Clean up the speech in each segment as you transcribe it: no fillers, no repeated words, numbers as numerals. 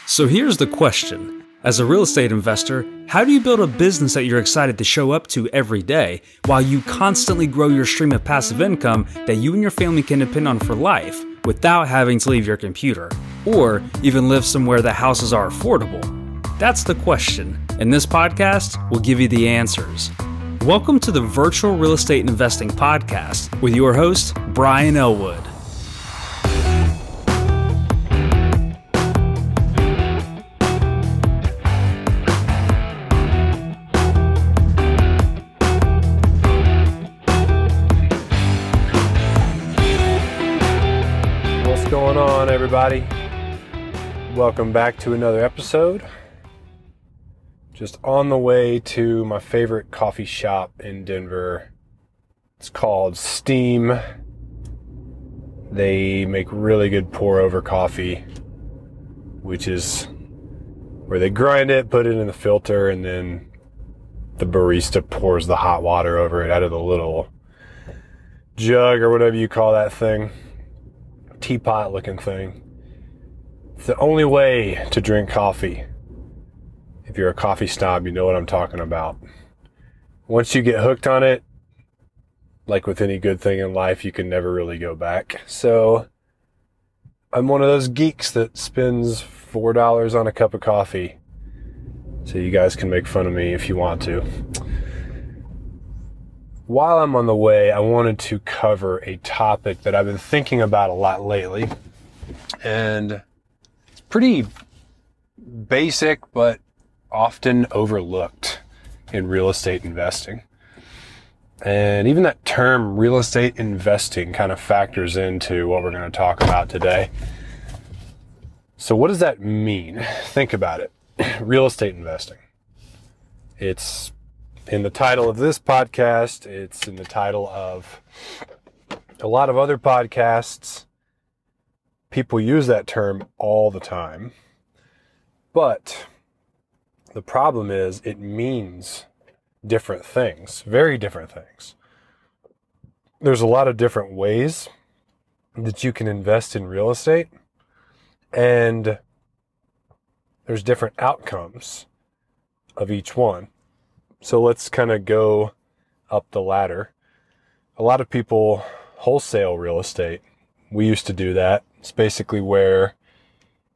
So here's the question. As a real estate investor, how do you build a business that you're excited to show up to every day while you constantly grow your stream of passive income that you and your family can depend on for life without having to leave your computer or even live somewhere that houses are affordable? That's the question, and this podcast will give you the answers. Welcome to the Virtual Real Estate Investing Podcast with your host, Brian Elwood. What's going on, everybody? Welcome back to another episode. Just on the way to my favorite coffee shop in Denver. It's called Steam. They make really good pour-over coffee, which is where they grind it, put it in the filter, and then the barista pours the hot water over it out of the little jug or whatever you call that thing. Teapot looking thing. It's the only way to drink coffee. If you're a coffee snob, you know what I'm talking about. Once you get hooked on it, like with any good thing in life, you can never really go back. So I'm one of those geeks that spends $4 on a cup of coffee. So you guys can make fun of me if you want to. While I'm on the way, I wanted to cover a topic that I've been thinking about a lot lately. And it's pretty basic, but often overlooked in real estate investing. And even that term real estate investing kind of factors into what we're going to talk about today. So what does that mean? Think about it. Real estate investing. It's in the title of this podcast. It's in the title of a lot of other podcasts. People use that term all the time. But the problem is it means different things, very different things. There's a lot of different ways that you can invest in real estate, and there's different outcomes of each one. So let's kind of go up the ladder. A lot of people wholesale real estate. We used to do that. It's basically where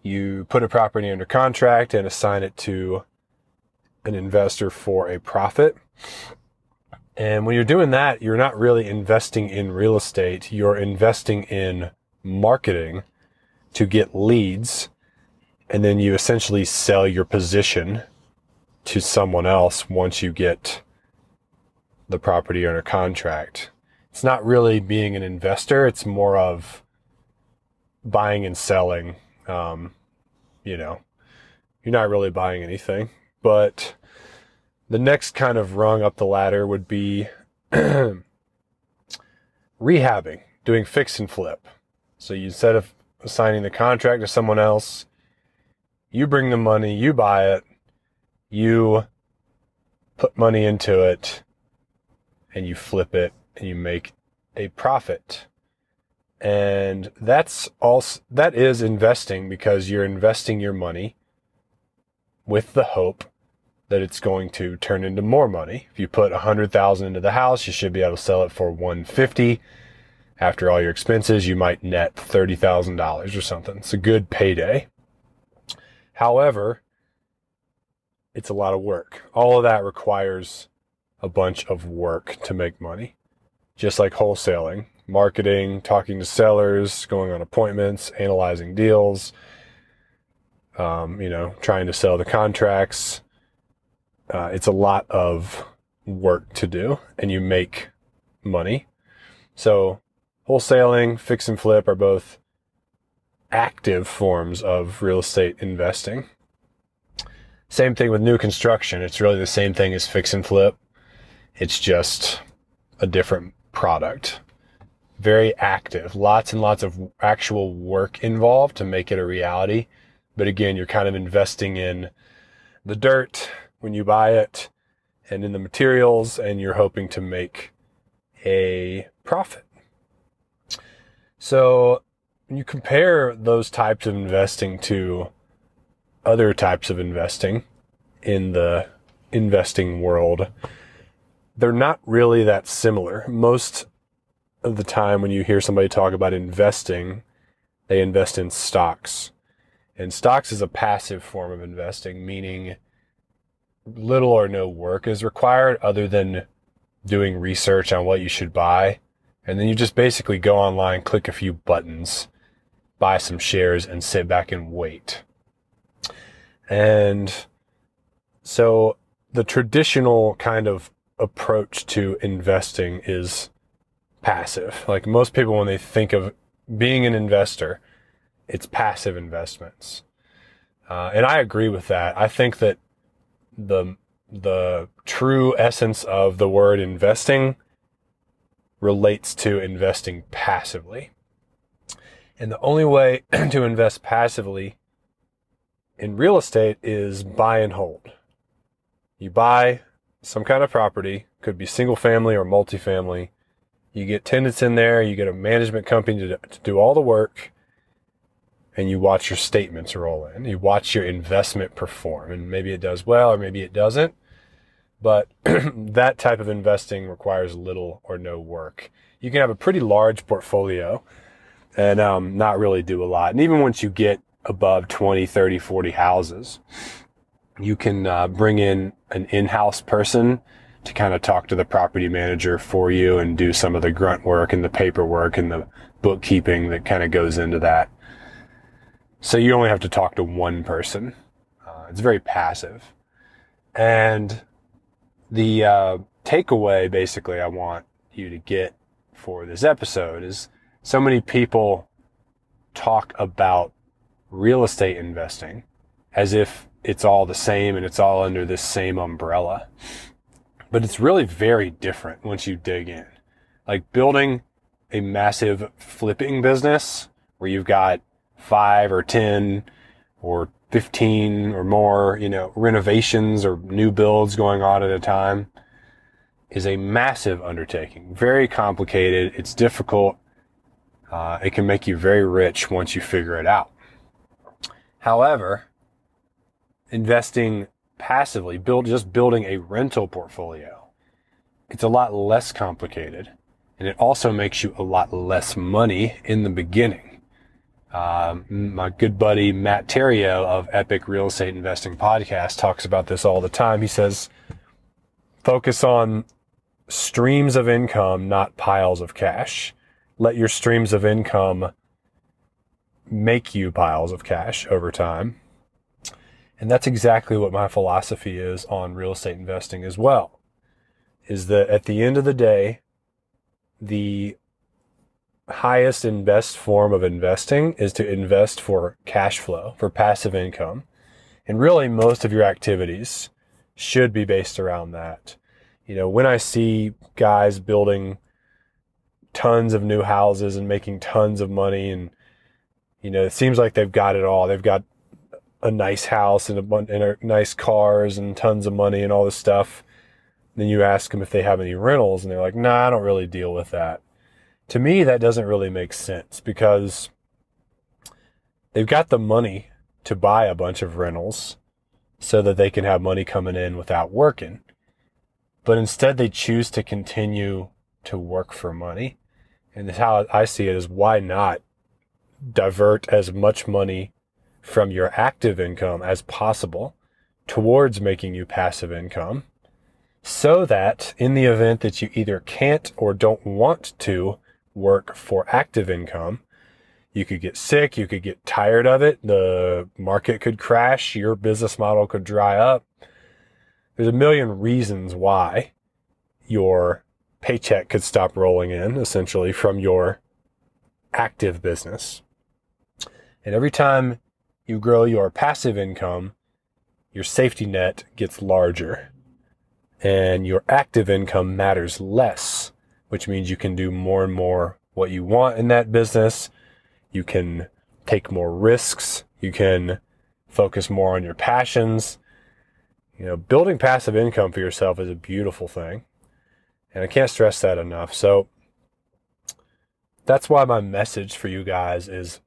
you put a property under contract and assign it to an investor for a profit. And when you're doing that, you're not really investing in real estate. You're investing in marketing to get leads. And then you essentially sell your position to someone else once you get the property under contract. It's not really being an investor. It's more of buying and selling. You're not really buying anything. But the next kind of rung up the ladder would be rehabbing, doing fix and flip. So instead of assigning the contract to someone else, you bring the money, you buy it, you put money into it, and you flip it, and you make a profit. And that is investing, because you're investing your money with the hope that it's going to turn into more money. If you put $100,000 into the house, you should be able to sell it for $150,000. After all your expenses, you might net $30,000 or something. It's a good payday. However, it's a lot of work. All of that requires a bunch of work to make money. Just like wholesaling, marketing, talking to sellers, going on appointments, analyzing deals, trying to sell the contracts. It's a lot of work to do, and you make money. So wholesaling, fix and flip are both active forms of real estate investing. Same thing with new construction. It's really the same thing as fix and flip. It's just a different product. Very active. Lots and lots of actual work involved to make it a reality. But again, you're kind of investing in the dirt when you buy it and in the materials, and you're hoping to make a profit. So when you compare those types of investing to other types of investing in the investing world, they're not really that similar. Most of the time when you hear somebody talk about investing, they invest in stocks. And stocks is a passive form of investing, meaning little or no work is required other than doing research on what you should buy. And then you just basically go online, click a few buttons, buy some shares, and sit back and wait. And so the traditional kind of approach to investing is passive. Like most people, when they think of being an investor, it's passive investments. And I agree with that. I think that the true essence of the word investing relates to investing passively. And the only way to invest passively in real estate is buy and hold. You buy some kind of property, could be single family or multifamily. You get tenants in there, you get a management company to do all the work, and you watch your statements roll in. You watch your investment perform, and maybe it does well or maybe it doesn't. But that type of investing requires little or no work. You can have a pretty large portfolio and not really do a lot. And even once you get above 20, 30, 40 houses, you can bring in an in-house person to kind of talk to the property manager for you and do some of the grunt work and the paperwork and the bookkeeping that kind of goes into that. So you only have to talk to one person. It's very passive. And the takeaway, basically, I want you to get for this episode is so many people talk about real estate investing as if it's all the same and it's all under this same umbrella. But it's really very different once you dig in. Like building a massive flipping business where you've got 5 or 10 or 15 or more, renovations or new builds going on at a time is a massive undertaking. Very complicated. It's difficult. It can make you very rich once you figure it out. However, investing passively, just building a rental portfolio, it's a lot less complicated, and it also makes you a lot less money in the beginning. My good buddy Matt Terrio of Epic Real Estate Investing Podcast talks about this all the time. He says, focus on streams of income, not piles of cash. Let your streams of income make you piles of cash over time. And that's exactly what my philosophy is on real estate investing as well, is that at the end of the day, the highest and best form of investing is to invest for cash flow, for passive income. And really most of your activities should be based around that. When I see guys building tons of new houses and making tons of money and, it seems like they've got it all. They've got a nice house and nice cars and tons of money and all this stuff. Then you ask them if they have any rentals and they're like, nah, I don't really deal with that. To me, that doesn't really make sense because they've got the money to buy a bunch of rentals so that they can have money coming in without working. But instead they choose to continue to work for money. And how I see it is, why not divert as much money from your active income as possible towards making you passive income, so that in the event that you either can't or don't want to work for active income, you could get sick, you could get tired of it, the market could crash, your business model could dry up. There's a million reasons why your paycheck could stop rolling in, essentially, from your active business. And every time you grow your passive income, your safety net gets larger and your active income matters less, which means you can do more and more what you want in that business. You can take more risks. You can focus more on your passions. Building passive income for yourself is a beautiful thing. And I can't stress that enough. So that's why my message for you guys is,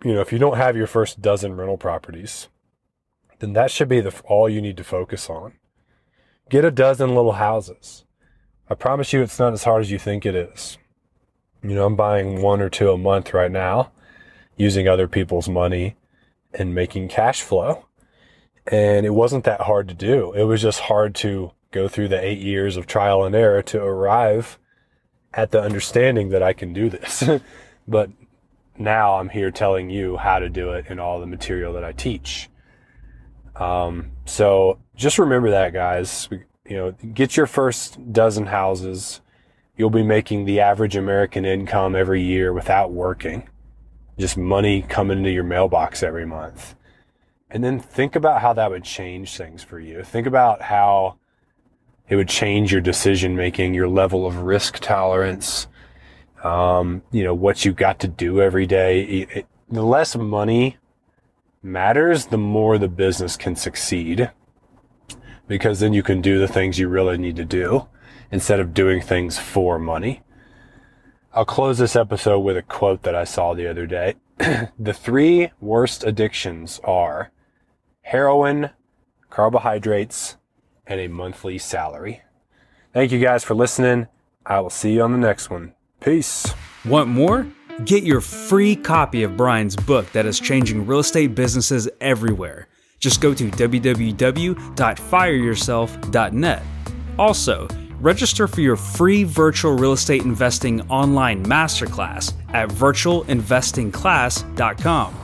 if you don't have your first dozen rental properties, then that should be all you need to focus on. Get a dozen little houses. I promise you it's not as hard as you think it is. I'm buying 1 or 2 a month right now, using other people's money and making cash flow. And it wasn't that hard to do. It was just hard to go through the 8 years of trial and error to arrive at the understanding that I can do this. But now I'm here telling you how to do it in all the material that I teach. So just remember that, guys. Get your first dozen houses. You'll be making the average American income every year without working. Just money coming into your mailbox every month. And then think about how that would change things for you. Think about how it would change your decision making, your level of risk tolerance, what you got to do every day. The less money matters, the more the business can succeed, because then you can do the things you really need to do instead of doing things for money. I'll close this episode with a quote that I saw the other day. The 3 worst addictions are heroin, carbohydrates, and a monthly salary. Thank you guys for listening. I will see you on the next one. Peace. Want more? Get your free copy of Brian's book that is changing real estate businesses everywhere. Just go to www.fireyourself.net. Also, register for your free virtual real estate investing online masterclass at virtualinvestingclass.com.